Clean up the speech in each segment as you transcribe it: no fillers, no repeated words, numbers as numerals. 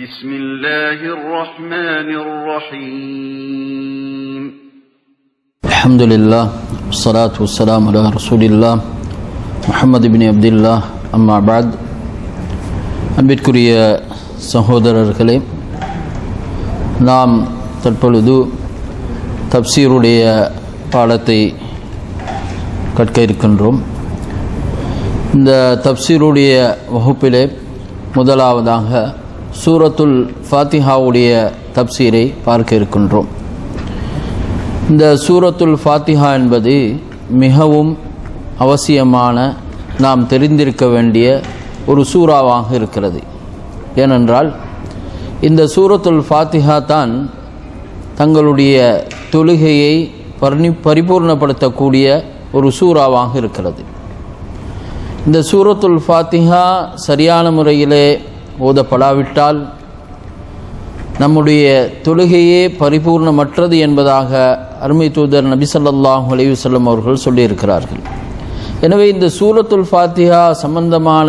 بسم الله الرحمن الرحيم الحمد لله والصلاة والسلام على رسول الله محمد بن عبد الله أما بعد அன்பிற்குரிய சகோதரர்களே, நாம் தற்பொழுது தப்சீருடைய பாடத்தை கற்க இருக்கின்றோம். இந்த தப்சீருடைய வகுப்பிலே முதலாவதாக சூரத்துல் ஃபாத்திஹாவுடைய தப்சீரை பார்க்க இருக்கின்றோம். இந்த சூரத்துல் ஃபாத்திஹா என்பது மிகவும் அவசியமான, நாம் தெரிந்திருக்க வேண்டிய ஒரு சூறாவாக இருக்கிறது. ஏனென்றால் இந்த சூரத்துல் ஃபாத்திஹா தான் தங்களுடைய தொழுகையை பரிபூர்ணப்படுத்தக்கூடிய ஒரு சூறாவாக இருக்கிறது. இந்த சூரத்துல் ஃபாத்திஹா சரியான முறையிலே ஓதப்படாவிட்டால் நம்முடைய தொழுகையே பரிபூர்ணமற்றது என்பதாக அருமை தூதர் நபி ஸல்லல்லாஹு அலைஹி வஸல்லம் அவர்கள் சொல்லியிருக்கிறார்கள். எனவே இந்த சூரத்துல் ஃபாத்திஹா சம்பந்தமான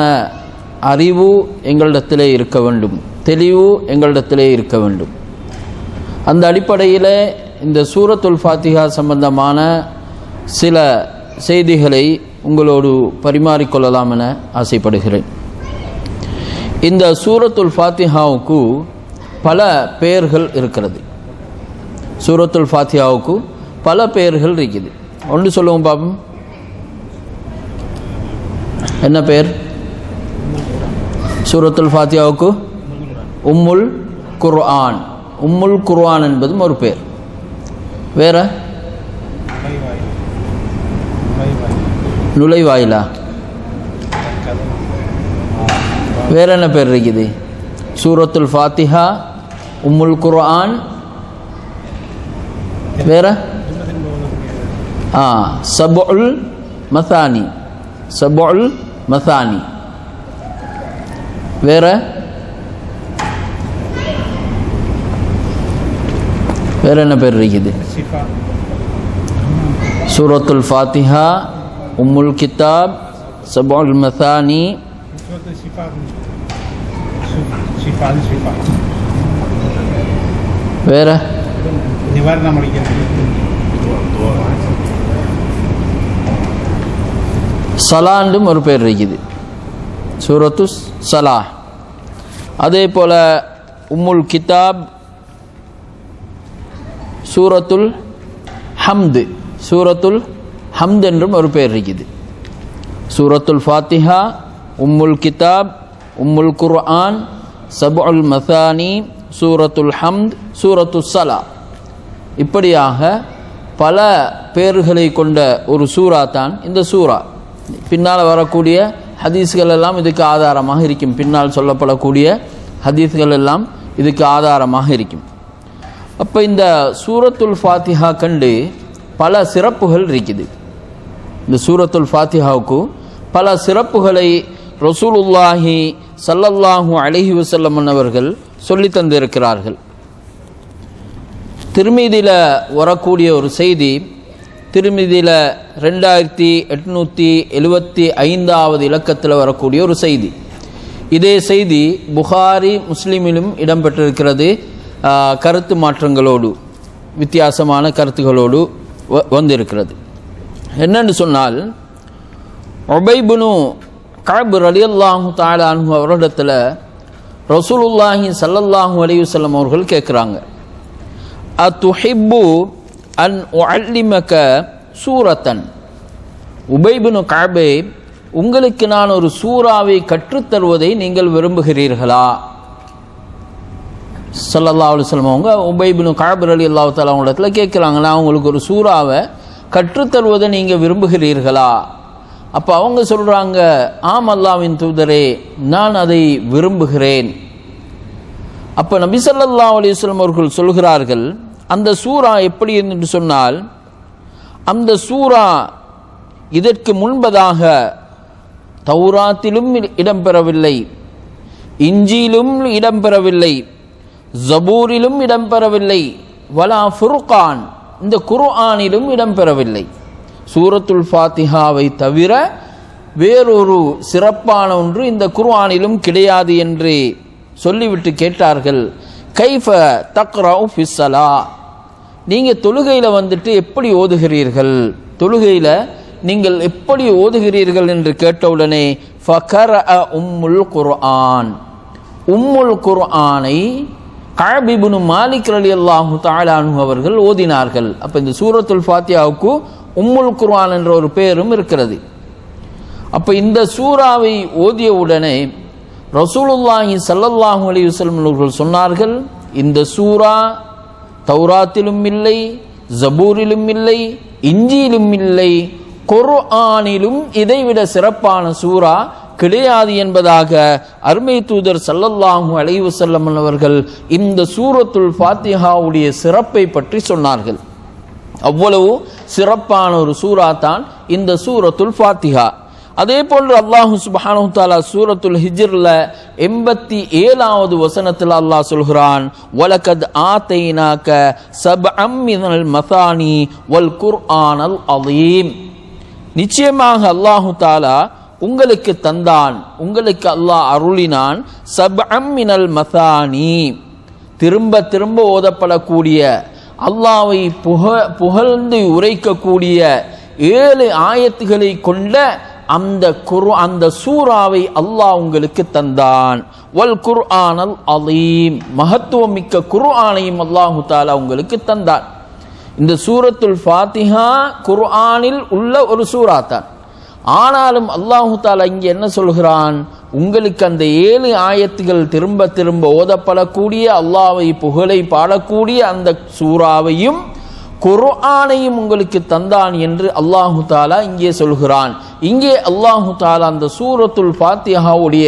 அறிவு எங்களிடத்திலே இருக்க வேண்டும், தெளிவு எங்களிடத்திலே இருக்க வேண்டும். அந்த அடிப்படையில் இந்த சூரத்துல் ஃபாத்திஹா சம்பந்தமான சில செய்திகளை உங்களோடு பரிமாறிக்கொள்ளலாம் என ஆசைப்படுகிறேன். இந்த சூரத்துல் ஃபாத்திஹாவுக்கு பல பெயர்கள் இருக்கிறது. சூரத்துல் ஃபாத்திஹாவுக்கு பல பெயர்கள் இருக்குது. ஒன்று சொல்லுவோம் பாப்போம். என்ன பெயர்? சூரத்துல் ஃபாத்திஹாவுக்கு உம்முல் குர்ஆன். உம்முல் குர்ஆன் என்பதும் ஒரு பெயர். வேற நுழைவாயிலா? வேற என்ன பேர் இருக்குது? சூரத்துல் ஃபாத்திஹா, உம்முல் குர்ஆன், வேற சபுல் மசானி. சபுல் மசானி. வேற வேற என்ன பேர் இருக்குது? சூரத்துல் ஃபாத்திஹா, உம்முல் கிதாப், சபுல் மசானி, வேற சலாண்டும் ஒரு பேர் இருக்குது. சூரத்து சலா. அதே போல உம்முல் கிதாப், சூரத்துல் ஹம்து. சூரத்துல் ஹம்து என்றும் ஒரு பேர் இருக்குது. சூரத்துல் ஃபாத்திஹா, உம்முல் கிதாப், உம்முல் குர்ஆன், சபுல் மசானி, சூரத்துல் ஹம்த், சூரத்து சலா. இப்படியாக பல பேர்களை கொண்ட ஒரு சூரா தான் இந்த சூரா. பின்னால் வரக்கூடிய ஹதீஸ்கள் எல்லாம் இதுக்கு ஆதாரமாக இருக்கும். பின்னால் சொல்லப்படக்கூடிய ஹதீஸ்கள் எல்லாம் இதுக்கு ஆதாரமாக இருக்கும். அப்போ இந்த சூரத்துல் ஃபாத்திஹா கண்டு பல சிறப்புகள் இருக்குது. இந்த சூரத்துல் ஃபாத்திஹாவுக்கு பல சிறப்புகளை ரசூலுல்லாஹி ஸல்லல்லாஹு அலைஹி வஸல்லம் அவர்கள் சொல்லி தந்திருக்கிறார்கள். திருமிதியில் வரக்கூடிய ஒரு செய்தி, திருமிதியில் 2875 இலக்கத்தில் வரக்கூடிய ஒரு செய்தி. இதே செய்தி புகாரி முஸ்லிமிலும் இடம்பெற்றிருக்கிறது. கருத்து மாற்றங்களோடு, வித்தியாசமான கருத்துகளோடு வந்திருக்கிறது. என்னென்னு சொன்னால், உபை இப்னு கஅப் ரலியல்லாஹு தஆலா அன்ஹு அவரிடத்தில் ரசூலுல்லாஹி ஸல்லல்லாஹு அலைஹி வஸல்லம் அவர்கள் கேட்குறாங்க, அத்துஹிப்பு அன் உஅல்லிமக சூரத்தன். உபை இப்னு கஅபே, உங்களுக்கு நான் ஒரு சூறாவை கற்றுத்தருவதை நீங்கள் விரும்புகிறீர்களா? ஸல்லல்லாஹு அலைஹி வஸல்லம் அவங்க உபை இப்னு கஅப் ரலியல்லாஹு தஆலா அவரிடத்துல கேட்குறாங்க, நான் உங்களுக்கு ஒரு சூறாவை கற்றுத்தருவதை நீங்கள் விரும்புகிறீர்களா? அப்போ அவங்க சொல்கிறாங்க, ஆம் அல்லாஹ்வின் தூதரே, நான் அதை விரும்புகிறேன். அப்போ நபி ஸல்லல்லாஹு அலைஹி வஸல்லம் அவர்கள் சொல்கிறார்கள், அந்த சூரா எப்படி என்று சொன்னால், அந்த சூரா இதற்கு முன்பதாக தௌராத்திலும் இடம்பெறவில்லை, இஞ்சிலும் இடம்பெறவில்லை, ஜபூரிலும் இடம்பெறவில்லை, வலா ஃபுர்கான், இந்த குர்ஆனிலும் இடம்பெறவில்லை. சூரத்துல் ஃபாத்திஹாவை தவிர வேறொரு சிறப்பான ஒன்று இந்த குர்ஆனிலும் கிடையாது என்று சொல்லிவிட்டு கேட்டார்கள், கைஃப தக்ரவு ஃபிஸ்ஸலா, நீங்கள் தொழுகையில் வந்துட்டு எப்படி ஓதுகிறீர்கள், தொழுகையில் நீங்கள் எப்படி ஓதுகிறீர்கள் என்று கேட்டவுடனே ஃபகரஅ உம்முல் குர்ஆன், உம்முல் குர்ஆனை கஅப் இப்னு மாலிக் ரலியல்லாஹு தஆலா அன்ஹு அவர்கள் ஓதினார்கள். அப்போ இந்த சூரத்துல் ஃபாத்திஹாவுக்கு உம்முல் குர்ஆன் என்ற ஒரு பெயரும் இருக்கிறது. அப்போ இந்த சூறாவை ஓதிய உடனே ரசூலுல்லாஹி ஸல்லல்லாஹு அலைஹி வஸல்லம் அவர்கள் சொன்னார்கள், இந்த சூரா தௌராத்திலும் இல்லை, ஜபூரிலும் இல்லை, இஞ்சியிலும் இல்லை, குர்ஆனிலும் இதைவிட சிறப்பான சூரா கிடையாது என்பதாக அருமை தூதர் ஸல்லல்லாஹு அலைஹி வஸல்லம் அவர்கள் இந்த சூரத்துல் ஃபாத்திஹாவுடைய சிறப்பை பற்றி சொன்னார்கள். அவ்வளவு சிறப்பான ஒரு சூரா தான் இந்த சூரத்துல் ஃபாத்திஹா. அதே போன்று அல்லாஹு சுப்ஹானஹு தஆலா சூரத்துல் ஹிஜ்ர்ல 87வது வசனத்தில் அல்லாஹ் சொல்கிறான், வலகத் ஆதைனாக சப்அம் மினல் மசானி வல் குர்ஆனல் அதீம், நிச்சயமாக அல்லாஹு தஆலா உங்களுக்கு தந்தான், உங்களுக்கு அல்லாஹ் அருளினான், சப்அம் மினல் மசானி, திரும்ப திரும்ப ஓதப்படக்கூடிய அல்லாஹ்வை புகழ்ந்து உரைக்கக்கூடிய 7 ஆயத்துகளை கொண்ட அந்த சூறாவை அல்லாஹ் உங்களுக்கு தந்தான். வல் குர்ஆனல் அதீம், மகத்துவம் மிக்க குர்ஆனையும் அல்லாஹு தஆலா உங்களுக்கு தந்தான். இந்த சூரத்துல் ஃபாத்திஹா குர்ஆனில் உள்ள ஒரு சூரா தான். ஆனாலும் அல்லாஹு தஆலா இங்கே என்ன சொல்கிறான், உங்களுக்கு அந்த 7 ஆயத்துகள் திரும்ப திரும்ப ஓதப்படக்கூடிய அல்லாஹ்வை புகழை பாடக்கூடிய அந்த சூறாவையும் குர்ஆனையும் உங்களுக்கு தந்தான் என்று அல்லாஹு தஆலா இங்கே சொல்கிறான். இங்கே அல்லாஹு தஆலா அந்த சூரத்துல் ஃபாத்திஹாவுடைய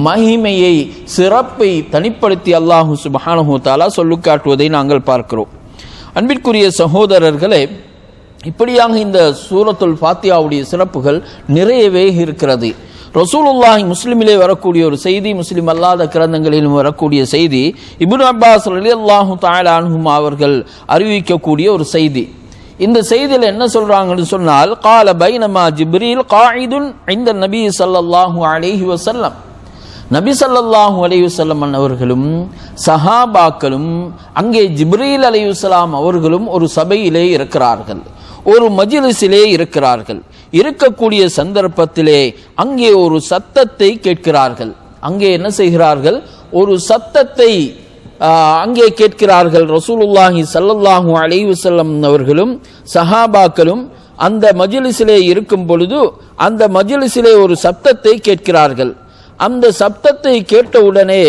மகிமையை, சிறப்பை தனிப்படுத்தி அல்லாஹு சுப்ஹானஹு தஆலா சொல்லிக் காட்டுவதை நாங்கள் பார்க்கிறோம். அன்பிற்குரிய சகோதரர்களே, இப்படியாக இந்த சூரத்துல் ஃபாத்திஹாவுடைய சிறப்புகள் நிறையவே இருக்கிறது. ரசூலுல்லாஹி முஸ்லிமிலே வரக்கூடிய ஒரு செய்தி, முஸ்லிம் அல்லாத கிரந்தங்களிலும் வரக்கூடிய செய்தி, இப்னு அப்பாஸ் ரலியல்லாஹு தஆலா அன்ஹுமா அவர்கள் அறிவிக்கக்கூடிய ஒரு செய்தி. இந்த செய்தியில் என்ன சொல்றாங்கன்னு சொன்னால், கால பைனமா ஜிப்ரீல் காயிதுன் இன்த நபி ஸல்லல்லாஹு அலைஹி வஸல்லம், நபி ஸல்லல்லாஹு அலைஹி வஸல்லம் அவர்களும் சஹாபாக்களும் அங்கே ஜிப்ரீல் அலைஹிஸ்ஸலாம் அவர்களும் ஒரு சபையிலே இருக்கிறார்கள், ஒரு மஜ்லிஸிலே இருக்கிறார்கள். இருக்கக்கூடிய சந்தர்ப்பத்திலே அங்கே ஒரு சத்தத்தை கேட்கிறார்கள். அங்கே என்ன செய்கிறார்கள், ஒரு சத்தத்தை அங்கே கேட்கிறார்கள். ரசூலுல்லாஹி ஸல்லல்லாஹு அலைஹி வஸல்லம் அவர்களும் சஹாபாக்களும் அந்த மஜ்லிஸிலே இருக்கும் பொழுது அந்த மஜ்லிஸிலே ஒரு சத்தத்தை கேட்கிறார்கள். அந்த சத்தத்தை கேட்டவுடனே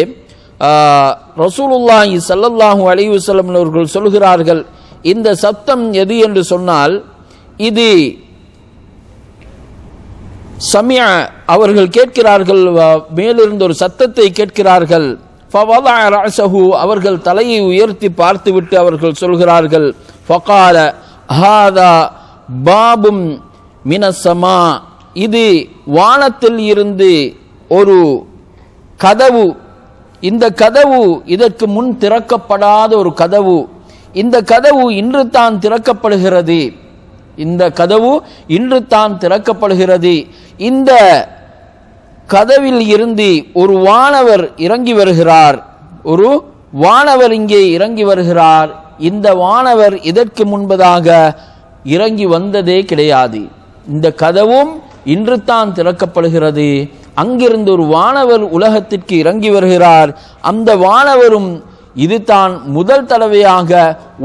ரசூலுல்லாஹி ஸல்லல்லாஹு அலைஹி வஸல்லம் அவர்கள் சொல்கிறார்கள், இந்த சத்தம் எது என்று சொன்னால், இது சமிஅ, அவர்கள் கேட்கிறார்கள், மேலிருந்து ஒரு சத்தத்தை கேட்கிறார்கள். ஃபவதஅ ரஅஸஹு, அவர்கள் தலையை உயர்த்தி பார்த்துவிட்டு அவர்கள் சொல்கிறார்கள், ஃபகால ஹாதா பாபும் மினஸ் ஸமா, இது வானத்தில் இருந்து ஒரு கதவு, இந்த கதவு இதற்கு முன் திறக்கப்படாத ஒரு கதவு, இந்த கதவு இன்று தான் திறக்கப்படுகிறது, இந்த கதவு இன்று தான் திறக்கப்படுகிறது. இந்த கதவில் இருந்து ஒரு வானவர் இறங்கி வருகிறார், ஒரு வானவர் இங்கே இறங்கி வருகிறார். இந்த வானவர் இதற்கு முன்பதாக இறங்கி வந்ததே கிடையாது. இந்த கதவும் இன்று தான் திறக்கப்படுகிறது. அங்கிருந்து ஒரு வானவர் உலகத்திற்கு இறங்கி வருகிறார். அந்த வானவரும் இது தான் முதல் தடவையாக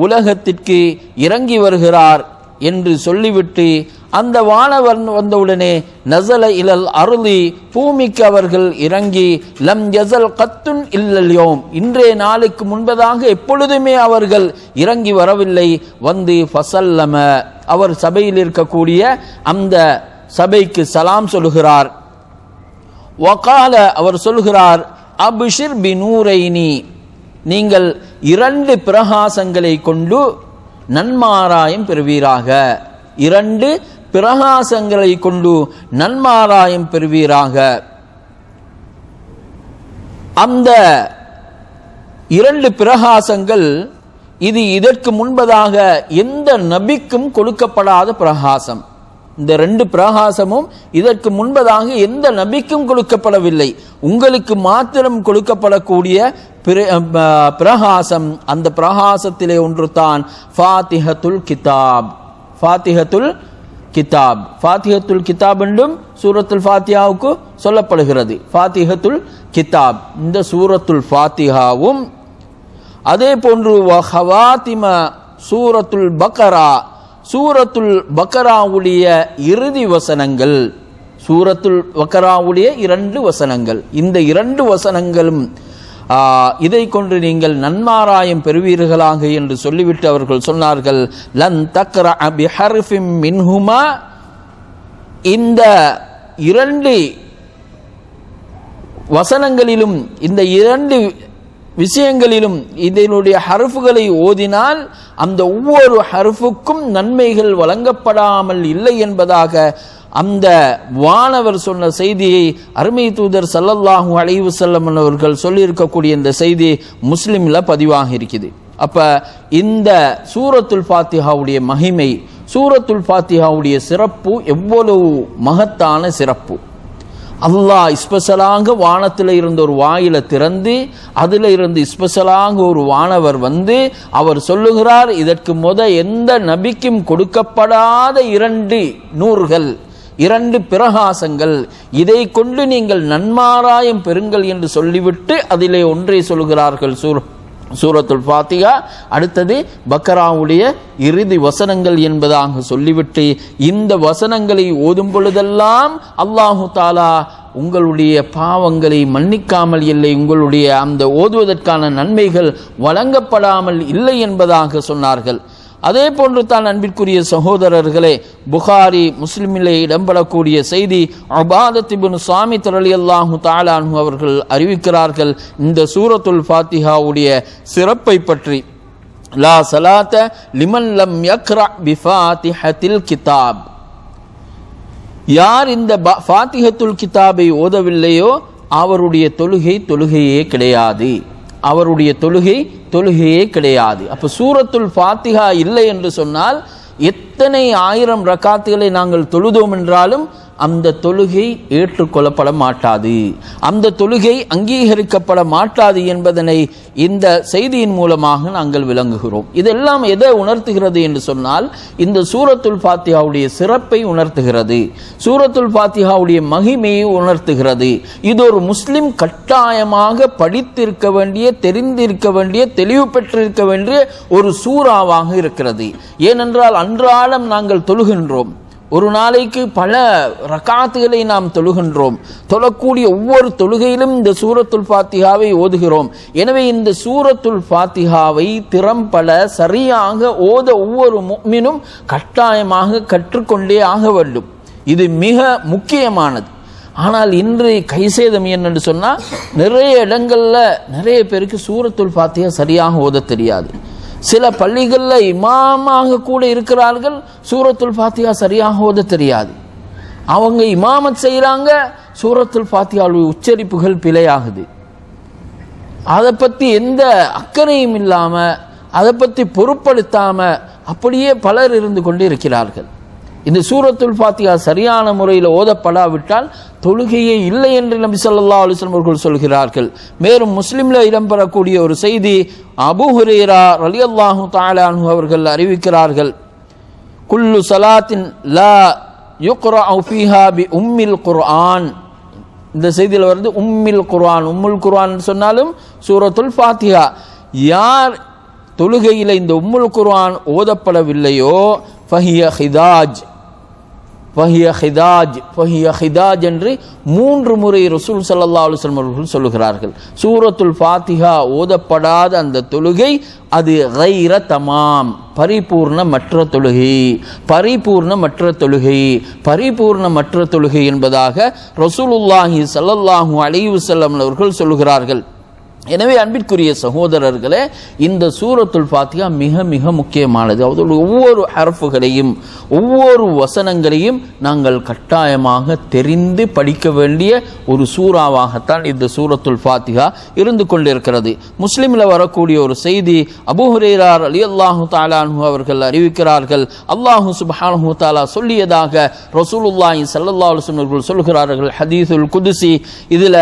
உலகத்திற்கு இறங்கி வருகிறார் என்று சொல்லிவிட்டு அந்த வானவர் வந்தவுடனே நஸல இலல் அர்லி, பூமிக்கு அவர்கள் இறங்கி, லம் யஸல் கத்துன் இல்லல் யௌம், இன்றைய நாளுக்கு முன்பதாக எப்பொழுதுமே அவர்கள் இறங்கி வரவில்லை. வந்து ஃபஸல்லம, அவர் சபையில் இருக்கக்கூடிய அந்த சபைக்கு சலாம் சொல்கிறார். வகால, அவர் சொல்கிறார், அப்ஷிர் பினூரைனி, நீங்கள் 2 பிரகாசங்களை கொண்டு நன்மாராயம் பெறுவீராக, 2 பிரகாசங்களை கொண்டு நன்மாராயம் பெறுவீராக. அந்த 2 பிரகாசங்கள் இது இதற்கு முன்பதாக எந்த நபிக்கும் கொடுக்கப்படாத பிரகாசம். இந்த 2 பிரகாசமும் இதற்கு முன்பதாக எந்த நபிக்கும் கொடுக்கப்படவில்லை. உங்களுக்கு மாத்திரம் கொடுக்கப்படக்கூடிய பிரகாசம். அந்த பிரகாசத்திலே ஒன்று தான் ஃபாத்திஹத்துல் கிதாப். ஃபாத்திஹத்துல் கிதாப், ஃபாத்திஹத்துல் கிதாப் என்றும் சூரத்துல் ஃபாத்திஹாவுக்கு சொல்லப்படுகிறது. ஃபாத்திஹத்துல் கிதாப் இந்த சூரத்துல் ஃபாத்திஹாவும், அதே போன்று வஹவாத்திம சூரத்துல் பக்கரா, சூரத்துல் பக்கராவுடைய இறுதி வசனங்கள், சூரத்துல் பக்கராவுடைய 2 வசனங்கள். இந்த 2 வசனங்களும் இதை கொண்டு நீங்கள் நன்மாராயம் பெறுவீர்களாக என்று சொல்லிவிட்டு அவர்கள் சொன்னார்கள், லன் தக்ரா பிஹர்ஃபிம் மின்ஹுமா, இந்த 2 வசனங்களிலும் இந்த 2 விஷயங்களிலும் இதனுடைய ஹர்ஃபுகளை ஓதினால் அந்த ஒவ்வொரு ஹர்ஃபுக்கும் நன்மைகள் வழங்கப்படாமல் இல்லை என்பதாக அந்த வானவர் சொன்ன செய்தியை அருமை தூதர் ஸல்லல்லாஹு அலைஹி வஸல்லம் அவர்கள் சொல்லியிருக்கக்கூடிய இந்த செய்தி முஸ்லிம்ல பதிவாக இருக்குது. அப்ப இந்த சூரத்துல் ஃபாத்திஹாவுடைய மகிமை, சூரத்துல் ஃபாத்திஹாவுடைய சிறப்பு எவ்வளவு மகத்தான சிறப்பு. அல்லாஹ் ஸ்பெஷலாக வானத்தில் இருந்த ஒரு வாயில திறந்து அதில் இருந்து ஸ்பெஷலாக ஒரு வானவர் வந்து அவர் சொல்லுகிறார், இதற்கு எந்த நபிக்கும் கொடுக்கப்படாத 2 நூறுகள், 2 பிரகாசங்கள், இதை கொண்டு நீங்கள் நன்மாராயம் பெறுங்கள் என்று சொல்லிவிட்டு அதிலே ஒன்றை சொல்கிறார்கள், சூரத்துல் ஃபாத்திஹா. அடுத்தது பக்கராவுடைய இறுதி வசனங்கள் என்பதாக சொல்லிவிட்டு இந்த வசனங்களை ஓதும் பொழுதெல்லாம் அல்லாஹு தாலா உங்களுடைய பாவங்களை மன்னிக்காமல் இல்லை, உங்களுடைய அந்த ஓதுவதற்கான நன்மைகள் வழங்கப்படாமல் இல்லை என்பதாக சொன்னார்கள். அதே போன்று தான் அன்பிற்குரிய சகோதரர்களே, புகாரி முஸ்லிமிலே இடம்பெறக்கூடிய செய்தி, உபாதத் இப்னு ஸாமித் ரலியல்லாஹு தஆலா அன்ஹு அவர்கள் அறிவிக்கிறார்கள் இந்த சூரத்துல் ஃபாத்திஹாவுடைய சிறப்பை பற்றி. லா ஸலாத லிமன் லம் யக்ரா பிஃபாத்திஹத்தில் கிதாப், யார் இந்த ஃபாத்திஹத்துல் கிதாபை ஓதவில்லையோ அவருடைய தொழுகையே கிடையாது, அவருடைய தொழுகையே கிடையாது. அப்ப சூரத்துல் ஃபாத்திஹா இல்லை என்று சொன்னால் எத்தனை 1000 ரக்காத்துகளை நாங்கள் தொழுதோம் என்றாலும் அந்த தொழுகை ஏற்றுக்கொள்ளப்பட மாட்டாது, அந்த தொழுகை அங்கீகரிக்கப்பட மாட்டாது என்பதனை இந்த செய்தியின் மூலமாக நாங்கள் விளங்குகிறோம். இதெல்லாம் எதை உணர்த்துகிறது என்று சொன்னால் இந்த சூரத்துல் ஃபாத்திஹாவுடைய சிறப்பை உணர்த்துகிறது, சூரத்துல் ஃபாத்திஹாவுடைய மகிமையை உணர்த்துகிறது. இது ஒரு முஸ்லிம் கட்டாயமாக படித்திருக்க வேண்டிய, தெரிந்திருக்க வேண்டிய, தெளிவு பெற்றிருக்க வேண்டிய ஒரு சூறாவாக இருக்கிறது. ஏனென்றால் அன்றாடம் நாங்கள் தொழுகின்றோம், ஒரு நாளைக்கு பல ரக்காத்துகளை நாம் தொழுகின்றோம், தொழக்கூடிய ஒவ்வொரு தொழுகையிலும் இந்த சூரத்துல் ஃபாத்திஹாவை ஓதுகிறோம். எனவே இந்த சூரத்துல் ஃபாத்திஹாவை திறம்பட சரியாக ஓத ஒவ்வொரு முஃமினும் கட்டாயமாக கற்றுக்கொண்டே ஆக வேண்டும். இது மிக முக்கியமானது. ஆனால் இன்று கைசேதம் என்னென்று சொன்னால் நிறைய இடங்கள்ல நிறைய பேருக்கு சூரத்துல் ஃபாத்திஹா சரியாக ஓத தெரியாது. சில பள்ளிகளில் இமாமாக கூட இருக்கிறார்கள், சூரத்துல் ஃபாத்திஹா சரியாக ஓத தெரியாது. அவங்க இமாமத் செய்கிறாங்க, சூரத்துல் ஃபாத்திஹாவுடைய உச்சரிப்புகள் பிழையாகுது. அதை பற்றி எந்த அக்கறையும் இல்லாமல், அதை பற்றி பொருட்படுத்தாம அப்படியே பலர் இருந்து கொண்டு இருக்கிறார்கள். இந்த சூரத்துல் ஃபாத்திஹா சரியான முறையில் ஓதப்படாவிட்டால் தொழுகையே இல்லை என்று நபி ஸல்லல்லாஹு அலைஹி வஸல்லம் அவர்கள் சொல்கிறார்கள். மேலும் முஸ்லிம்ல இடம்பெறக்கூடிய ஒரு செய்தி, அபூ ஹுரைரா ரலியல்லாஹு தஆலா அன்ஹு அவர்கள் அறிவிக்கிறார்கள், குல்லு ஸலாத்தின் லா யுக்ரஅ ஃபீஹா பி உம்மில் குர்ஆன். இந்த செய்தியில் வருது உம்மில் குர்ஆன், உம்முல் குர்ஆன் சொன்னாலும் சூரத்துல் ஃபாத்திஹா. யார் தொழுகையில் இந்த உம்முல் குர்ஆன் ஓதப்படவில்லையோ ஃபஹிய ஹிதாஜ், ஃபஹிய ஹிதாஜ், ஃபஹிய ஹிதாஜ் என்று 3 முறை ரசூல் ஸல்லல்லாஹு அலைஹி வஸல்லம் அவர்கள் சொல்லுகிறார்கள். சூரத்துல் ஃபாத்திஹா ஓதப்படாத அந்த தொழுகை அது கைர தமாம், பரிபூர்ணமற்ற தொழுகை, பரிபூர்ணமற்ற தொழுகை, பரிபூர்ணமற்ற தொழுகை என்பதாக ரசூலுல்லாஹி ஸல்லல்லாஹு அலைஹி வஸல்லம் அவர்கள் சொல்லுகிறார்கள். எனவே அன்பிற்குரிய சகோதரர்களே, இந்த சூரத்துல் ஃபாத்திஹா மிக மிக முக்கியமானது. அதோட ஒவ்வொரு ஹர்ஃபுகளையும் ஒவ்வொரு வசனங்களையும் நாங்கள் கட்டாயமாக தெரிந்து படிக்க வேண்டிய ஒரு சூறாவாகத்தான் இந்த சூரத்துல் ஃபாத்திஹா இருந்து கொண்டிருக்கிறது. முஸ்லிமில் வரக்கூடிய ஒரு செய்தி, அபூ ஹுரைரா ரலியல்லாஹு தஆலா அன்ஹு அவர்கள் அறிவிக்கிறார்கள், அல்லாஹு சுப்ஹானஹு தஆலா சொல்லியதாக ரசூலுல்லாஹி ஸல்லல்லாஹு அலைஹி வஸல்லம் அவர்கள் சொல்கிறார்கள், ஹதீஸுல் குதுஸி. இதில்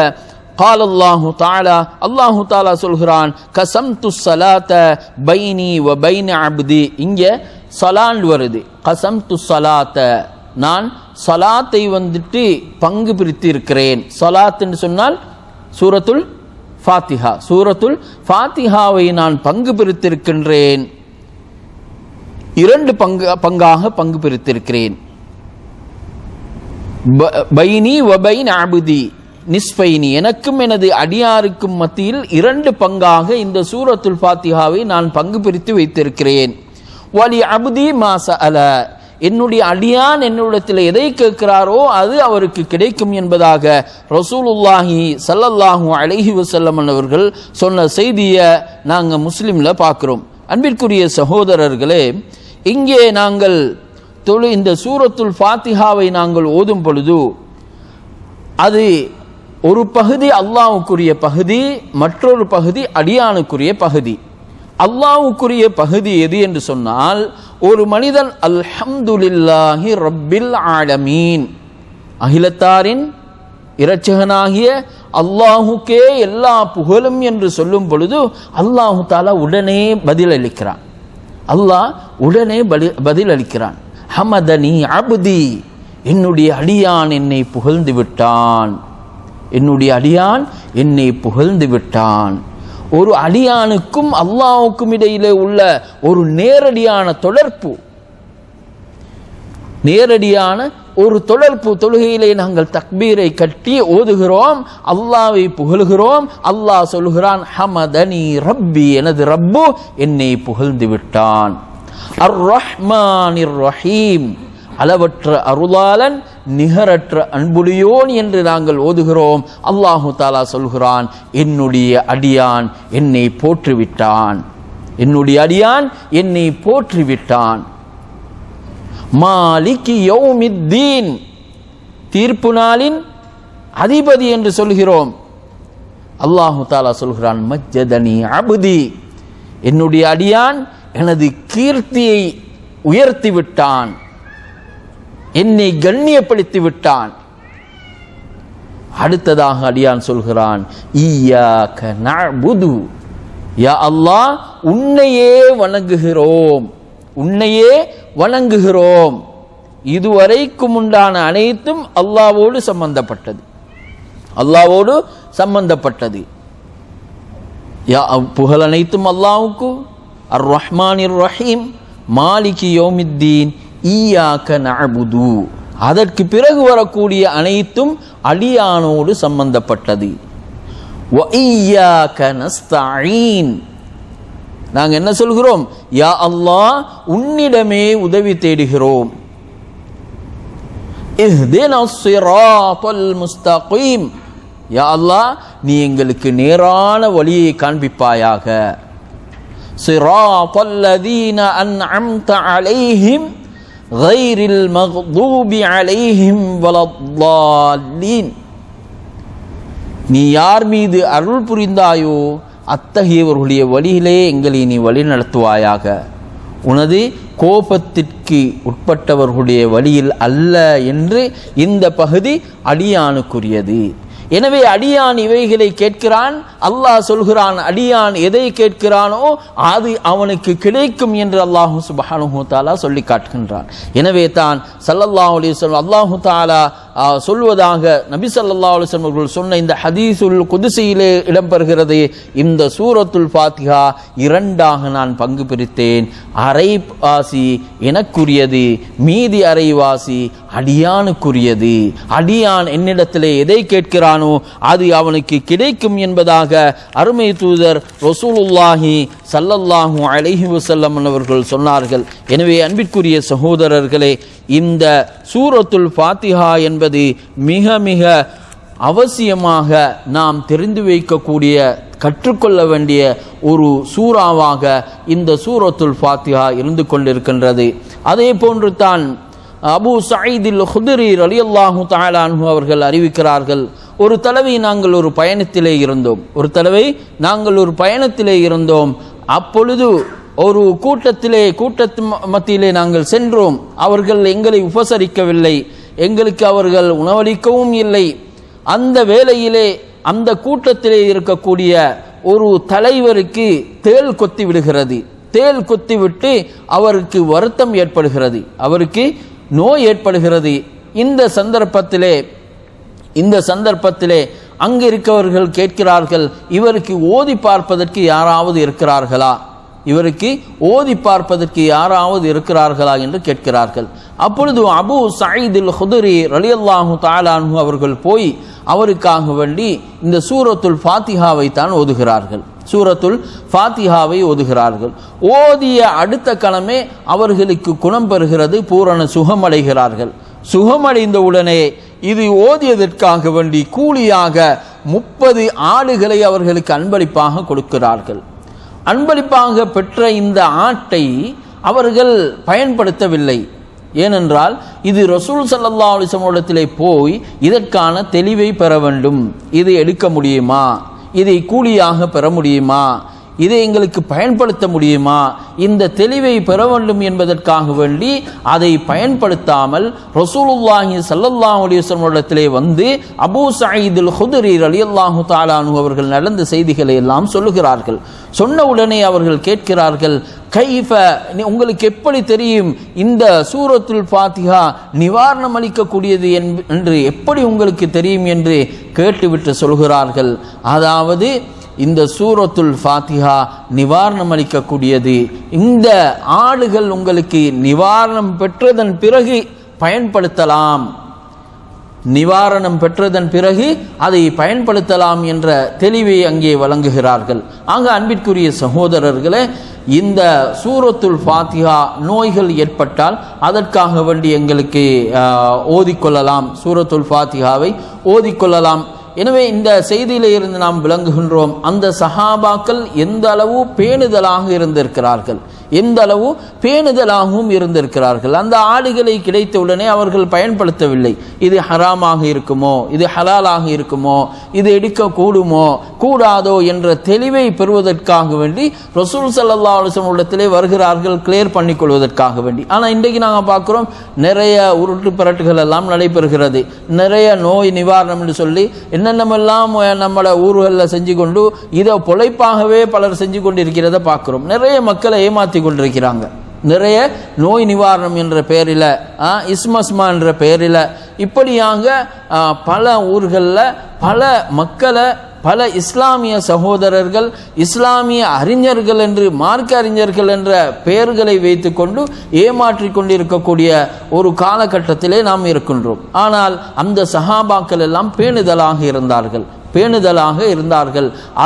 قال الله تعالى அல்லாஹு தஆலா சொல்கிறான், கஸம்து ஸலாத பைனி வ பைன அப்தி. இங்கே ஸலான் வருது. கஸம்து ஸலாத, நான் ஸலாத்தை பங்கு பிரித்து இருக்கிறேன். ஸலாத் என்று சொன்னால் சூரத்துல் ஃபாத்திஹா. சூரத்துல் ஃபாத்திஹாவை நான் பங்கு பிரித்திருக்கின்றேன். 2 பங்காக பங்கு பிரித்திருக்கிறேன். பைனி வ பைன அப்தி நிஸ்பைனி, எனக்கும் எனது அடியாருக்கும் மத்தியில் 2 பங்காக இந்த சூரத்துல் ஃபாத்திஹாவை நான் பங்கு பிரித்து வைத்திருக்கிறேன். வலி அப்தி மா சஅல, என்னுடைய அடியான் என்னிடத்தில் எதை கேட்கிறாரோ அது அவருக்கு கிடைக்கும் என்பதாக ரசூலுல்லாஹி ஸல்லல்லாஹு அலைஹி வஸல்லம் அவர்கள் சொன்ன செய்தியை நாங்கள் முஸ்லிம்ல பார்க்கிறோம். அன்பிற்குரிய சகோதரர்களே, இங்கே நாங்கள் இந்த சூரத்துல் ஃபாத்திஹாவை நாங்கள் ஓதும் பொழுது அது ஒரு பகுதி அல்லாஹ்வுக்குரிய பகுதி, மற்றொரு பகுதி அடியானுக்குரிய பகுதி. அல்லாஹ்வுக்குரிய பகுதி எது என்று சொன்னால், ஒரு மனிதன் அல்ஹம்துலில்லாஹி ரப்பில் ஆலமீன், அகிலத்தாரின் இரட்சகனாகிய அல்லாஹுக்கே எல்லா புகழும் என்று சொல்லும் பொழுது அல்லாஹு தஆலா உடனே பதிலளிக்கிறான். அல்லாஹ் உடனே பதிலளிக்கிறான். ஹமதனி அப்தி, என்னுடைய அடியான் என்னை புகழ்ந்து விட்டான். என்னுடைய அடியான் என்னை புகழ்ந்து விட்டான். ஒரு அடியானுக்கும் அல்லாஹ்வுக்கும் இடையிலே உள்ள ஒரு நேரடியான தொடர்பு, நேரடியான ஒரு தொடர்பு. தொழுகையிலே நாங்கள் தக்பீரை கட்டி ஓதுகிறோம், அல்லாஹ்வை புகழ்கிறோம். அல்லாஹ் சொல்கிறான், ஹமதனி ரப்பி, எனது ரப்பு என்னை புகழ்ந்து விட்டான். அர் ரஹ்மானிர் ரஹீம், அளவற்ற அருளாளன் நிகரற்ற அன்புடையோன் என்று நாங்கள் ஓதுகிறோம். அல்லாஹு தஆலா சொல்கிறான், என்னுடைய அடியான் என்னை போற்றிவிட்டான். என்னுடைய அடியான் என்னை போற்றிவிட்டான். மாலிகி யௌமித்தீன், தீர்ப்பு நாளின் அதிபதி என்று சொல்கிறோம். அல்லாஹு தஆலா சொல்கிறான், மஜ்ஜதனி அப்தி, என்னுடைய அடியான் எனது கீர்த்தியை உயர்த்தி விட்டான், என்னை கண்ணியப்படுத்தி விட்டான். அடுத்ததாக அடியான் சொல்கிறான், இய்யாக நஅ்புது, யா அல்லாஹ் உன்னையே வணங்குகிறோம், உன்னையே வணங்குகிறோம். இதுவரைக்கும் உண்டான அனைத்தும் அல்லாஹ்வோடு சம்பந்தப்பட்டது, அல்லாஹ்வோடு சம்பந்தப்பட்டது. யா புகழ் அனைத்தும் அல்லாஹ்வுக்கு. அர் ரஹ்மானிர் ரஹீம், மாலிகி யௌமித்தீன், ஈயாக நஅ்புது. அதற்கு பிறகு வரக்கூடிய அனைத்தும் அடியானோடு சம்பந்தப்பட்டது. வ ஈயாக நஸ்தஈன், நாங்க என்ன சொல்கிறோம்? யா அல்லாஹ் உன்னிடமே உதவி தேடுகிறோம். இஹ்தினஸ் ஸிராத்தல் முஸ்தகீம், யா அல்லாஹ் நீ எங்களுக்கு நேரான வழியை காண்பிப்பாயாக. ஸிராத்தல் லதீன அன்அம்த அலைஹிம் கைரில் மக்தூபி அலைஹிம் வலத்தாலீன், நீ யார் மீது அருள் புரிந்தாயோ அத்தகையவர்களுடைய வழியிலே எங்களை நீ வழி நடத்துவாயாக. உனது கோபத்திற்கு உட்பட்டவர்களுடைய வழியில் அல்ல என்று இந்த பகுதி அடியானுக்குரியது. எனவே அடியான் இவைகளை கேட்கிறான். அல்லாஹ் சொல்கிறான், அடியான் எதை கேட்கிறானோ அது அவனுக்கு கிடைக்கும் என்று அல்லாஹு சுப்ஹானஹு தஆலா சொல்லி காட்டுகின்றான். எனவே தான் ஸல்லல்லாஹு அலைஹி வஸல்லம் அல்லாஹு தஆலா சொல்வதாக நபி ஸல்லல்லாஹு அலைஹி வஸல்லம் அவர்கள் சொன்ன இந்த ஹதீஸுல் குதுஸியிலே இடம்பெறுகிறது, இந்த சூரத்துல் ஃபாத்திஹா 2ஆக நான் பங்கு பிரித்தேன். அரைவாசி எனக்குரியது, மீதி அரைவாசி அடியானுக்குரியது. அடியான் என்னிடத்திலே எதை கேட்கிறானோ அது அவனுக்கு கிடைக்கும் என்பதாக அருமை தூதர் ரசூலுல்லாஹி ஸல்லல்லாஹு அலைஹி வஸல்லம் அவர்கள் சொன்னார்கள். எனவே அன்பிற்குரிய சகோதரர்களே, இந்த சூரத்துல் ஃபாத்திஹா என்பது மிக மிக அவசியமாக நாம் தெரிந்து வைக்கக்கூடிய கற்றுக்கொள்ள வேண்டிய ஒரு சூறாவாக இந்த சூரத்துல் ஃபாத்திஹா இருந்து கொண்டிருக்கின்றது. அதே போன்று தான் அபூ சயீத் அல் குத்ரி ரலியல்லாஹு தஆலா அன்ஹு அவர்கள் அறிவிக்கிறார்கள், ஒரு தடவை நாங்கள் ஒரு பயணத்திலே இருந்தோம். அப்பொழுது ஒரு கூட்டத்து மத்தியிலே நாங்கள் சென்றோம். அவர்கள் எங்களை உபசரிக்கவில்லை, எங்களுக்கு அவர்கள் உணவளிக்கவும் இல்லை. அந்த வேளையிலே அந்த கூட்டத்திலே இருக்கக்கூடிய ஒரு தலைவருக்கு தேள் கொத்தி விடுகிறது. தேள் கொத்திவிட்டு அவருக்கு வருத்தம் ஏற்படுகிறது, அவருக்கு நோய் ஏற்படுகிறது. இந்த சந்தர்ப்பத்திலே அங்கு இருக்கவர்கள் கேட்கிறார்கள், இவருக்கு ஓதி பார்ப்பதற்கு யாராவது இருக்கிறார்களா என்று கேட்கிறார்கள். அப்பொழுது அபூ சயீத் அல் குத்ரி ரலியல்லாஹு தஆலா அன்ஹு அவர்கள் போய் அவருக்காக வேண்டி இந்த சூரத்துல் ஃபாத்திஹாவை தான் ஓதுகிறார்கள். ஓதிய அடுத்த கணமே அவர்களுக்கு குணம் பெறுகிறது, பூரண சுகமடைகிறார்கள். சுகமடைந்தவுடனே இது ஓதியதற்காக வேண்டி கூலியாக 30 ஆடுகளை அவர்களுக்கு அன்பளிப்பாக கொடுக்கிறார்கள். அன்பளிப்பாக பெற்ற இந்த ஆட்டை அவர்கள் பயன்படுத்தவில்லை. ஏனென்றால் இது ரசூல் ஸல்லல்லாஹு அலைஹி வஸல்லம் இடத்திலே போய் இதற்கான தெளிவை பெற வேண்டும். இது எடுக்க முடியுமா, இதை கூலியாக பெற முடியுமா, இதை எங்களுக்கு பயன்படுத்த முடியுமா, இந்த தெளிவை பெற வேண்டும் என்பதற்காக வேண்டி அதை பயன்படுத்தாமல் ரசூலுல்லாஹி ஸல்லல்லாஹு அலைஹி வஸல்லம் இடத்திலே வந்து அபூ சயீத் அல் குத்ரி ரலியல்லாஹு தஆலா அன்ஹு அவர்கள் நடந்த செய்திகளை எல்லாம் சொல்லுகிறார்கள். சொன்ன உடனே அவர்கள் கேட்கிறார்கள், கைஃப, உங்களுக்கு எப்படி தெரியும் இந்த சூரத்துல் ஃபாத்திஹா நிவாரணம் அளிக்கக்கூடியது என்று எப்படி உங்களுக்கு தெரியும் என்று கேட்டுவிட்டு சொல்கிறார்கள், அதாவது இந்த சூரத்துல் ஃபாத்திஹா நிவாரணம் அளிக்கக்கூடியது. இந்த ஆடுகள் உங்களுக்கு நிவாரணம் பெற்றதன் பிறகு பயன்படுத்தலாம், அதை பயன்படுத்தலாம் என்ற தெளிவை அங்கே வழங்குகிறார்கள். ஆக அன்பிற்குரிய சகோதரர்களே, இந்த சூரத்துல் ஃபாத்திஹா நோய்கள் ஏற்பட்டால் அதற்காக வேண்டி எங்களுக்கு ஓதிக்கொள்ளலாம், சூரத்துல் ஃபாத்திஹாவை ஓதிக்கொள்ளலாம். எனவே இந்த செய்தியிலே இருந்து நாம் விளங்குகின்றோம், அந்த சஹாபாக்கள் எந்த அளவு பேணுதலாக இருந்திருக்கிறார்கள், எந்த அளவு பேணுதலாகவும் இருந்திருக்கிறார்கள். அந்த ஆடுகளை கிடைத்தவுடனே அவர்கள் பயன்படுத்தவில்லை, இது ஹராமாக இருக்குமோ, இது ஹலாலாக இருக்குமோ, இது எடுக்க கூடுமோ கூடாதோ என்ற தெளிவை பெறுவதற்காக வேண்டி ரசூல் ஸல்லல்லாஹு அலைஹி வஸல்லம் இடத்திலே வருகிறார்கள், கிளியர் பண்ணிக்கொள்வதற்காக வேண்டி. ஆனால் இன்றைக்கு நாங்கள் பார்க்குறோம், நிறைய உருட்டு பரட்டுகள் எல்லாம் நடைபெறுகிறது. நிறைய நோய் நிவாரணம் என்று சொல்லி என்னென்னமெல்லாம் நம்மளோட ஊர்களில் செஞ்சு கொண்டு இதை பொழைப்பாகவே பலர் செஞ்சு கொண்டு இருக்கிறத பார்க்குறோம். நிறைய மக்களை ஏமாற்றி கொண்டிருக்கிறாங்க. நிறைய நோய் நிவாரணம் என்ற பெயரில், இஸ்மஸ்மா என்ற பெயரில் இப்படியாக பல ஊர்களில் பல மக்களை, பல இஸ்லாமிய சகோதரர்கள், இஸ்லாமிய அறிஞர்கள் என்று, மார்க்க அறிஞர்கள் என்ற பெயர்களை வைத்துக்கொண்டு ஏமாற்றி கொண்டிருக்கக்கூடிய ஒரு காலகட்டத்திலே நாம் இருக்கின்றோம். ஆனால் அந்த சஹாபாக்கள் எல்லாம் பேணுதலாக இருந்தார்கள்.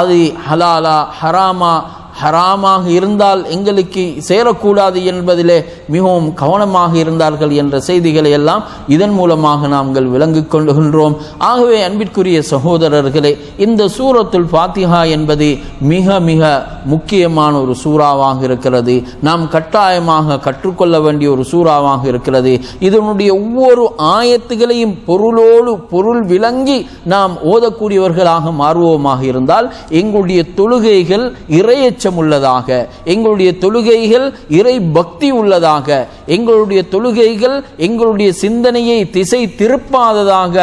அது ஹலாலா ஹராமா, ஹராமாக இருந்தால் எங்களுக்கு சேரக்கூடாது என்பதிலே மிகவும் கவனமாக இருந்தார்கள் என்ற செய்திகளை எல்லாம் இதன் மூலமாக நாங்கள் விளங்கிக் கொள்கின்றோம். ஆகவே அன்பிற்குரிய சகோதரர்களே, இந்த சூரத்துல் ஃபாத்திஹா என்பது மிக மிக முக்கியமான ஒரு சூறாவாக இருக்கிறது. நாம் கட்டாயமாக கற்றுக்கொள்ள வேண்டிய ஒரு சூறாவாக இருக்கிறது. இதனுடைய ஒவ்வொரு ஆயத்துகளையும் பொருள் விளங்கி நாம் ஓதக்கூடியவர்களாக மாறுவோமாக இருந்தால் எங்களுடைய தொழுகைகள் இறையச்சம் உள்ளதாக, எங்களுடைய தொழுகைகள் இறை பக்தி உள்ளதாக, எங்களுடைய தொழுகைகள் எங்களுடைய சிந்தனையை திசை திருப்பாததாக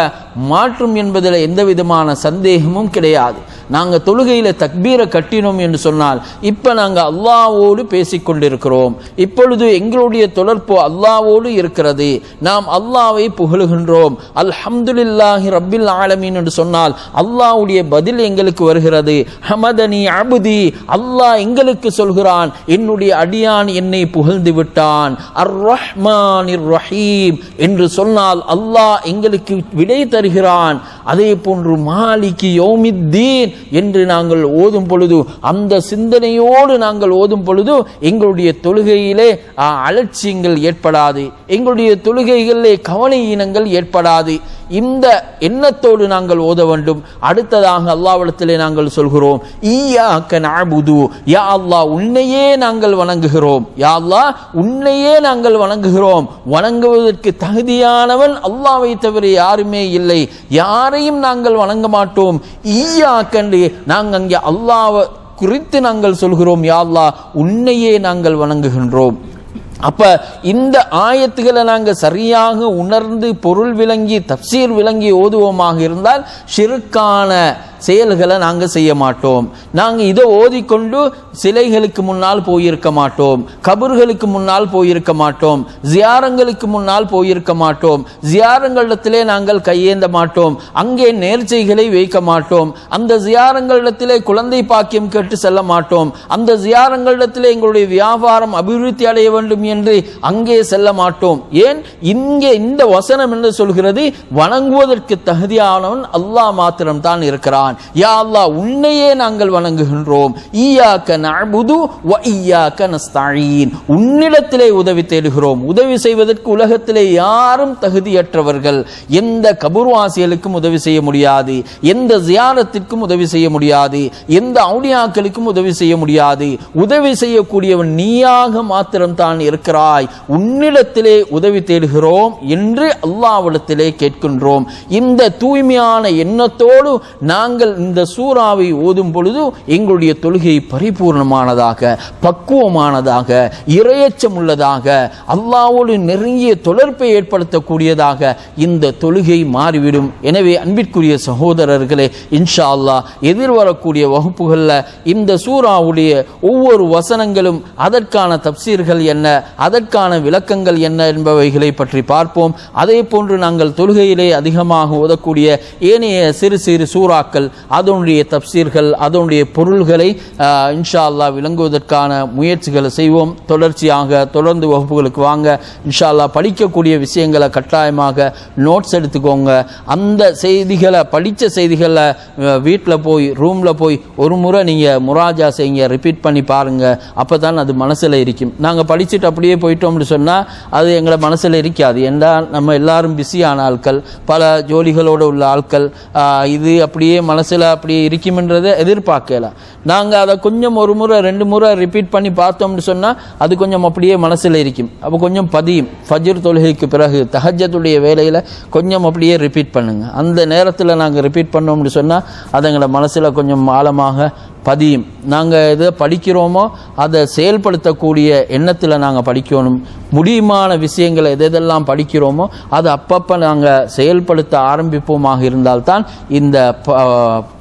மாற்றும் என்பதில் எந்த விதமான சந்தேகமும் கிடையாது. நாங்கள் தொழுகையில தக்பீரை கட்டினோம் என்று சொன்னால் இப்ப நாங்கள் அல்லாஹ்வோடு பேசிக்கொண்டிருக்கிறோம். இப்பொழுது எங்களுடைய தொடர்பு அல்லாஹ்வோடு இருக்கிறது. நாம் அல்லாஹ்வை புகழுகின்றோம். அல்ஹம்துலில்லாஹி ரப்பில் ஆலமீன் என்று சொன்னால் அல்லாஹ்வுடைய பதில் எங்களுக்கு வருகிறது. ஹமதனி அப்தி, அல்லாஹ் எங்களுக்கு சொல்கிறான், என்னுடைய அடியான் என்னை புகழ்ந்து விட்டான். அர் ரஹ்மானிர் ரஹீம் என்று சொன்னால் அல்லாஹ் எங்களுக்கு விடை தருகிறான். அதே போன்று மாலிகி யௌமித்தீன் என்று நாங்கள் ஓதும் பொழுது, அந்த சிந்தனையோடு நாங்கள் ஓதும் பொழுது எங்களுடைய தொழுகையிலே அலட்சியங்கள் ஏற்படாது, எங்களுடைய தொழுகைகளிலே கவன ஈனங்கள் ஏற்படாது. இந்த எண்ணத்தோடு நாங்கள் ஓத வேண்டும். அடுத்ததாக அல்லாஹ்விடத்திலே நாங்கள் சொல்கிறோம், ஈயாக்க நஅபுது, யா அல்லாஹ் உன்னையே நாங்கள் வணங்குகிறோம், யா அல்லாஹ் உன்னையே நாங்கள் வணங்குகிறோம். வணங்குவதற்கு தகுதியானவன் அல்லாஹ்வை தவிர யாருமே இல்லை, யாரையும் நாங்கள் வணங்க மாட்டோம். ஈயாக்கண்டு நாங்கள் அங்கே அல்லாஹ்வை குறித்து நாங்கள் சொல்கிறோம், யா அல்லாஹ் உன்னையே நாங்கள் வணங்குகின்றோம். அப்ப இந்த ஆயத்துக்களை நாங்கள் சரியாக உணர்ந்து பொருள் விளங்கி தப்சீர் விளங்கி ஓதுவோமாக இருந்தால் ஷிர்கான செயல்களை நாங்கள் செய்ய மாட்டோம். நாங்கள் இதை ஓதிக்கொண்டு சிலைகளுக்கு முன்னால் போயிருக்க மாட்டோம், கபர்களுக்கு முன்னால் போயிருக்க மாட்டோம், ஜியாரங்களுக்கு முன்னால் போயிருக்க மாட்டோம், ஜியாரங்களிடத்திலே நாங்கள் கையேந்த மாட்டோம், அங்கே நேர்ச்சைகளை வைக்க மாட்டோம், அந்த ஜியாரங்களிடத்திலே குழந்தை பாக்கியம் கேட்டு செல்ல மாட்டோம், அந்த ஜியாரங்களிடத்திலே எங்களுடைய வியாபாரம் அபிவிருத்தி அடைய வேண்டும் என்று அங்கே செல்ல மாட்டோம். ஏன் இங்கே இந்த வசனம் என்று சொல்கிறது, வணங்குவதற்கு தகுதியானவன் அல்லாஹ் மாத்திரம் தான் இருக்கிறான். யா அல்லாஹ் உன்னையே நாங்கள் வணங்குகின்றோம். ஈயாக்க நஅபுது வ ஈயாக்க நஸ்தஈன், உன்னிடத்திலே உதவி தேடுகிறோம். உதவி செய்வதற்கு உலகத்திலே யாரும் தகுதியற்றவர்கள். எந்த கபர்வாசிகளுக்கும் உதவி செய்ய முடியாது, எந்த ஜியாரத்திற்கும் உதவி செய்ய முடியாது, எந்த அவுலியாக்களுக்கும் உதவி செய்ய முடியாது. உதவி செய்யக்கூடியவன் நீயாக மாத்திரம் தான் இருக்கிறாய். உன்னிடத்திலே உதவி தேடுகிறோம் என்று அல்லாஹ்விடத்திலே கேட்கின்றோம். இந்த தூய்மையான எண்ணத்தோடு நாங்கள் இந்த சூறாவை ஓதும் பொழுது எங்களுடைய தொழுகை பரிபூர்ணமானதாக, பக்குவமானதாக, இறையச்சம் உள்ளதாக, அல்லாஹ்வோடு நெருங்கிய தொடர்பை ஏற்படுத்தக்கூடியதாக இந்த தொழுகை மாறிவிடும். எனவே அன்பிற்குரிய சகோதரர்களே, இன்ஷா அல்லாஹ் எதிர்வரக்கூடிய வகுப்புகளில் இந்த சூறாவுடைய ஒவ்வொரு வசனங்களும் அதற்கான தப்சீர்கள் என்ன, அதற்கான விளக்கங்கள் என்ன என்பவைகளை பற்றி பார்ப்போம். அதே போன்று நாங்கள் தொழுகையிலே அதிகமாக ஓதக்கூடிய ஏனைய சிறு சிறு சூறாக்கள், அதனுடைய தப்சீர்கள், அதனுடைய பொருள்களை இன்ஷா அல்லாஹ் விளங்குவதற்கான முயற்சிகளை செய்வோம். தொடர்ந்து வகுப்புகளுக்கு வாங்க. இன்ஷா அல்லாஹ் படிக்கக்கூடிய விஷயங்களை கட்டாயமாக நோட்ஸ் எடுத்துக்கோங்க. அந்த செய்திகளை, படித்த செய்திகளை வீட்டில் போய் ரூமில் போய் ஒரு முறை நீங்கள் முராஜா செய்யுங்க, ரிப்பீட் பண்ணி பாருங்கள். அப்போ தான் அது மனசில் இருக்கும். நாங்கள் படிச்சுட்டு அப்படியே போயிட்டோம்னு சொன்னால் அது எங்களை மனசில் இருக்காது. என்றால் நம்ம எல்லாரும் பிஸியான ஆட்கள், பல ஜோலிகளோடு உள்ள ஆட்கள், இது அப்படியே மனசில் அப்படியே இருக்குமென்றதை எதிர்பார்க்கலாம். நாங்கள் அதை கொஞ்சம் ஒரு முறை 2 முறை ரிப்பீட் பண்ணி பார்த்தோம்னு சொன்னால் அது கொஞ்சம் அப்படியே மனசில் இருக்கும். அப்போ கொஞ்சம் பதியும். ஃபஜ்ர் தொழுகைக்கு பிறகு தஹஜ்ஜுடைய வேலையில் கொஞ்சம் அப்படியே ரிப்பீட் பண்ணுங்கள். அந்த நேரத்தில் நாங்கள் ரிப்பீட் பண்ணோம்னு சொன்னால் அது எங்களை மனசில் கொஞ்சம் ஆழமாக பதியும். நாங்கள் எதை படிக்கிறோமோ அதை செயல்படுத்தக்கூடிய எண்ணத்தில் நாங்கள் படிக்கணும். முடியுமான விஷயங்களை எதெல்லாம் படிக்கிறோமோ அதை அப்பப்போ நாங்கள் செயல்படுத்த ஆரம்பிப்போமாக இருந்தால்தான் இந்த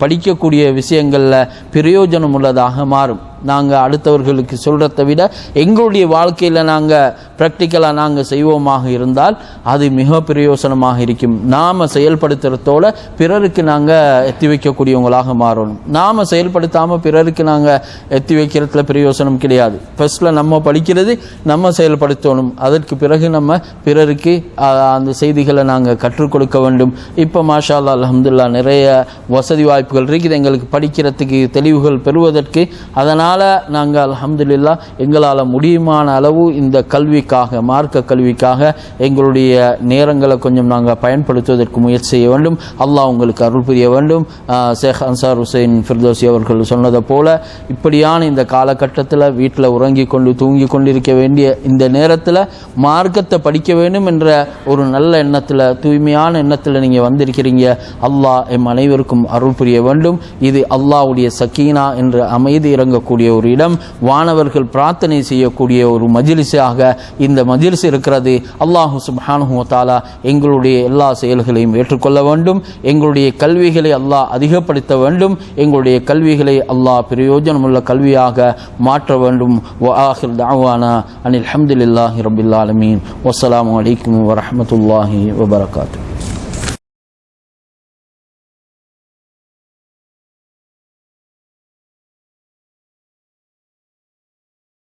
படிக்கக்கூடிய விஷயங்களில் பிரயோஜனம் உள்ளதாக மாறும். நாங்கள் அடுத்தவர்களுக்கு சொல்கிறத விட எங்களுடைய வாழ்க்கையில் நாங்கள் ப்ராக்டிக்கலாக நாங்கள் செய்வோமாக இருந்தால் அது மிக பிரயோசனமாக இருக்கும். நாம் செயல்படுத்துகிறதோட பிறருக்கு நாங்கள் எத்தி வைக்கக்கூடியவங்களாக மாறணும். நாம் செயல்படுத்தாமல் பிறருக்கு நாங்கள் எத்தி வைக்கிறதுல பிரயோசனம் கிடையாது. ஃபர்ஸ்ட்டில் நம்ம படிக்கிறது, நம்ம செயல்படுத்தணும். அதற்கு பிறகு நம்ம பிறருக்கு அந்த செய்திகளை நாங்கள் கற்றுக் கொடுக்க வேண்டும். இப்போ மாஷா அல்லாஹ் அல்ஹம்துலில்லாஹ் நிறைய வசதி வாய்ப்புகள் இருக்குது எங்களுக்கு படிக்கிறதுக்கு, தெளிவுகள் பெறுவதற்கு. அதனால் நாங்கள் அல்ஹம்துலில்லாஹ் எங்களால் முடியுமான அளவு இந்த கல்விக்காக, மார்க்க கல்விக்காக எங்களுடைய நேரங்களை கொஞ்சம் நாங்கள் பயன்படுத்துவதற்கு முயற்சி செய்ய வேண்டும். அல்லாஹ் உங்களுக்கு அருள் புரிய வேண்டும். ஷேக் அன்சார் ஹுசைன் ஃபிர்தோசி அவர்கள் சொன்னதை போல இப்படியான இந்த காலகட்டத்தில் வீட்டில் உறங்கி கொண்டு தூங்கி கொண்டிருக்க வேண்டிய இந்த நேரத்தில் மார்க்கத்தை படிக்க வேண்டும் என்ற ஒரு நல்ல எண்ணத்தில், தூய்மையான எண்ணத்தில் நீங்கள் வந்திருக்கிறீங்க. அல்லாஹ் எம் அனைவருக்கும் அருள் புரிய வேண்டும். இது அல்லாஹ்வுடைய சக்கீனா என்ற அமைதி இறங்கக்கூடிய ஒரு இடம், வானவர்கள் பிரார்த்தனை செய்யக்கூடிய ஒரு மஜ்லிஸாக இந்த மஜ்லிஸ் இருக்கிறது. அல்லாஹு சுப்ஹானஹு வ தஆலா எங்களுடைய எல்லா செயல்களையும் ஏற்றுக்கொள்ள வேண்டும். எங்களுடைய கல்விகளை அல்லாஹ் அதிகப்படுத்த வேண்டும். எங்களுடைய கல்விகளை அல்லாஹ் பிரயோஜனமுள்ள கல்வியாக மாற்ற வேண்டும். வ ஆகிர் தஅவானா அனில் ஹம்துலில்லாஹி ரப்பில் ஆலமீன். வஸ்ஸலாமு அலைக்கும் வ ரஹ்மத்துல்லாஹி வ பரகாத்துஹு.